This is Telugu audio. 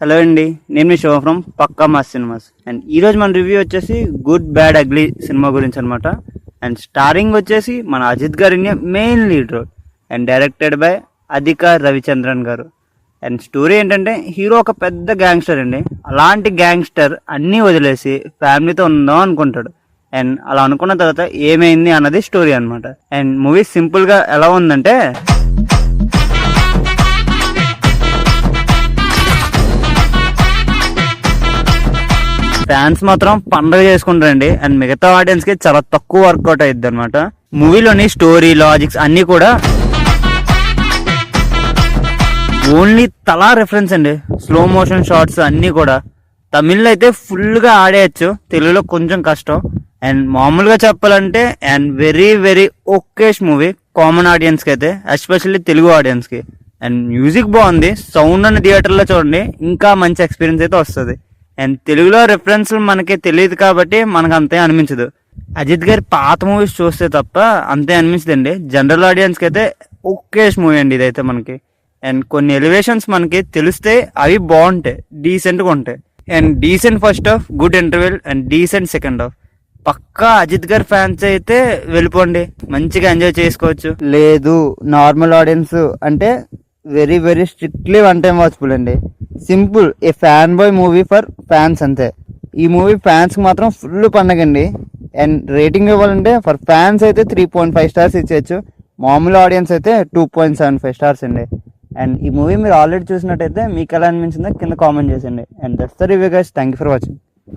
హలో అండి, నేను మీ show from Pakka mass cinemas. And ఈరోజు మన రివ్యూ వచ్చేసి గుడ్ బ్యాడ్ అగ్లీ సినిమా గురించి అనమాట. అండ్ స్టారింగ్ వచ్చేసి మన అజిత్ గారి main lead role and directed by Adhik Ravichandran గారు. అండ్ స్టోరీ ఏంటంటే హీరో ఒక పెద్ద గ్యాంగ్స్టర్ అండి. అలాంటి గ్యాంగ్స్టర్ అన్నీ వదిలేసి ఫ్యామిలీతో ఉందాం అనుకుంటాడు. అండ్ అలా అనుకున్న తర్వాత ఏమైంది అన్నది స్టోరీ అనమాట. అండ్ మూవీ సింపుల్గా ఎలా ఉందంటే, ఫ్యాన్స్ మాత్రం పండగ చేసుకుంటారండి. అండ్ మిగతా ఆడియన్స్ కి చాలా తక్కువ వర్కౌట్ అయ్యిద్ది అనమాట. మూవీలోని స్టోరీ లాజిక్స్ అన్ని కూడా ఓన్లీ తలా రెఫరెన్స్ అండి. స్లో మోషన్ షార్ట్స్ అన్ని కూడా తమిళ్లో అయితే ఫుల్ గా ఆడేయచ్చు, తెలుగులో కొంచెం కష్టం. అండ్ మామూలుగా చెప్పాలంటే అండ్ వెరీ వెరీ ఓకేష్ మూవీ కామన్ ఆడియన్స్ కి అయితే, ఎస్పెషల్లీ తెలుగు ఆడియన్స్ కి. అండ్ మ్యూజిక్ బాగుంది, సౌండ్ అనే థియేటర్లో చూడండి ఇంకా మంచి ఎక్స్పీరియన్స్ అయితే వస్తుంది. అండ్ తెలుగులో రెఫరెన్స్ మనకి తెలియదు కాబట్టి మనకు అంతే అనిపించదు. అజిత్ గారి పాత మూవీస్ చూస్తే తప్ప అంతే అనిపించదండి. జనరల్ ఆడియన్స్కి అయితే ఓకేష్ మూవీ అండి ఇదైతే మనకి. అండ్ కొన్ని ఎలివేషన్స్ మనకి తెలిస్తే అవి బాగుంటాయి, డీసెంట్గా ఉంటాయి. And decent first half, good interval and decent second half. పక్కా అజిత్ గారి ఫ్యాన్స్ అయితే వెళ్ళిపోండి, మంచిగా ఎంజాయ్ చేసుకోవచ్చు. లేదు నార్మల్ ఆడియన్స్ అంటే very very strictly one time watchable అండి. Simple a fan boy movie for fans అంతే. ఈ మూవీ ఫ్యాన్స్ మాత్రం ఫుల్ పండగండి. అండ్ రేటింగ్ ఇవ్వాలంటే ఫర్ ఫ్యాన్స్ అయితే 3.5 స్టార్స్ ఇచ్చేయచ్చు, మామూలు ఆడియన్స్ అయితే 2.75 స్టార్స్ అండి. అండ్ ఈ మూవీ మీరు ఆల్రెడీ చూసినట్టయితే మీకు ఎలా అనిపించిందో కింద కామెంట్ చేసండి. And that's the review guys, thank you for watching.